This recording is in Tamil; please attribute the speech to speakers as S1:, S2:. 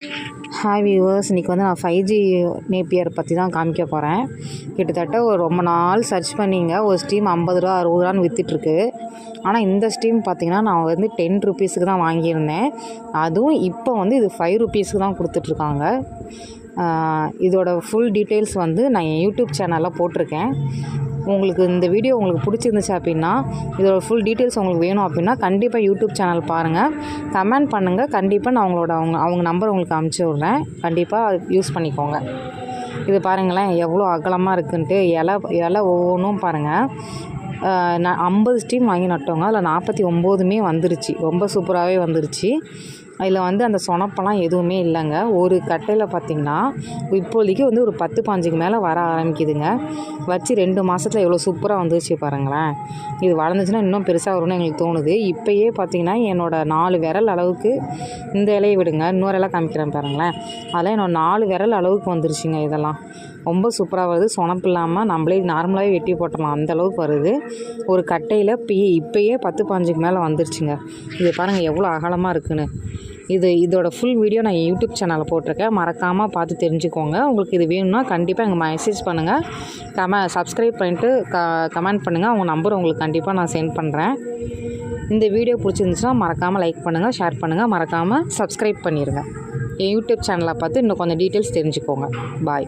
S1: ஹாய் வியூவர்ஸ், இன்றைக்கி வந்து நான் 5G நேப்பியர் பற்றி தான் காமிக்க போகிறேன். கிட்டத்தட்ட ஒரு ரொம்ப நாள் சர்ச் பண்ணிங்க. ஒரு ஸ்டீம் 50 ரூபா 60 ரூபான்னு விற்றுட்ருக்கு. ஆனால் இந்த ஸ்டீம் பார்த்திங்கன்னா நான் வந்து 10 ருபீஸுக்கு தான் வாங்கியிருந்தேன். அதுவும் இப்போ வந்து இது 5 ருபீஸுக்கு தான் கொடுத்துட்ருக்காங்க. இதோட ஃபுல் டீட்டெயில்ஸ் வந்து நான் என் யூடியூப் சேனலில் போட்டிருக்கேன். உங்களுக்கு இந்த வீடியோ உங்களுக்கு பிடிச்சிருந்துச்சு அப்படின்னா, இதோட ஃபுல் டீட்டெயில்ஸ் உங்களுக்கு வேணும் அப்படின்னா கண்டிப்பாக யூடியூப் சேனல் பாருங்கள், கமெண்ட் பண்ணுங்கள். கண்டிப்பாக நான் அவங்க நம்பர் உங்களுக்கு அனுப்பிச்சி விட்றேன். கண்டிப்பாக யூஸ் பண்ணிக்கோங்க. இது பாருங்களேன் எவ்வளோ அகலமாக இருக்குன்ட்டு. இலை ஒவ்வொன்றும் பாருங்கள். நான் 50 ஸ்டீம் வாங்கி நட்டோங்க. அதில் 49மே வந்துருச்சு. ரொம்ப சூப்பராகவே வந்துருச்சு. அதில் வந்து அந்த சொனப்பெல்லாம் எதுவுமே இல்லைங்க. ஒரு கட்டையில் பார்த்திங்கன்னா இப்போதைக்கு வந்து ஒரு 10-15க்கு மேலே வர ஆரம்பிக்குதுங்க. வச்சு 2 மாதத்தில் எவ்வளோ சூப்பராக வந்துருச்சு பாருங்களேன். இது வளர்ந்துச்சுன்னா இன்னும் பெருசாக வரும்னு எங்களுக்கு தோணுது. இப்போயே பார்த்திங்கன்னா என்னோடய 4 விரல் அளவுக்கு, இந்த இலையை விடுங்க இன்னொரு இலை காமிக்கிறேன் பாருங்களேன், அதெல்லாம் என்னோடய 4 விரல் அளவுக்கு வந்துருச்சுங்க. இதெல்லாம் ரொம்ப சூப்பராக வருது. சொனப்பு இல்லாமல் நம்மளே நார்மலாகவே வெட்டி போட்டுடலாம், அந்தளவுக்கு வருது. ஒரு கட்டையில் இப்போயே 10-15க்கு மேலே வந்துருச்சுங்க. இது பாருங்கள் எவ்வளோ அகலமாக இருக்குன்னு. இதோட ஃபுல் வீடியோ நான் யூடியூப் சேனலில் போட்டிருக்கேன். மறக்காமல் பார்த்து தெரிஞ்சுக்கோங்க. உங்களுக்கு இது வேணும்னா கண்டிப்பாக எங்கள் மெசேஜ் பண்ணுங்கள். சப்ஸ்கிரைப் பண்ணிவிட்டு கமெண்ட் பண்ணுங்கள். அவங்க நம்பர் உங்களுக்கு கண்டிப்பாக நான் சென்ட் பண்ணுறேன். இந்த வீடியோ பிடிச்சிருந்துச்சுன்னா மறக்காமல் லைக் பண்ணுங்கள், ஷேர் பண்ணுங்கள், மறக்காமல் சப்ஸ்கிரைப் பண்ணிடுங்க. என் யூடியூப் சேனலை பார்த்து இன்னும் கொஞ்சம் டீட்டெயில்ஸ் தெரிஞ்சுக்கோங்க. பாய்.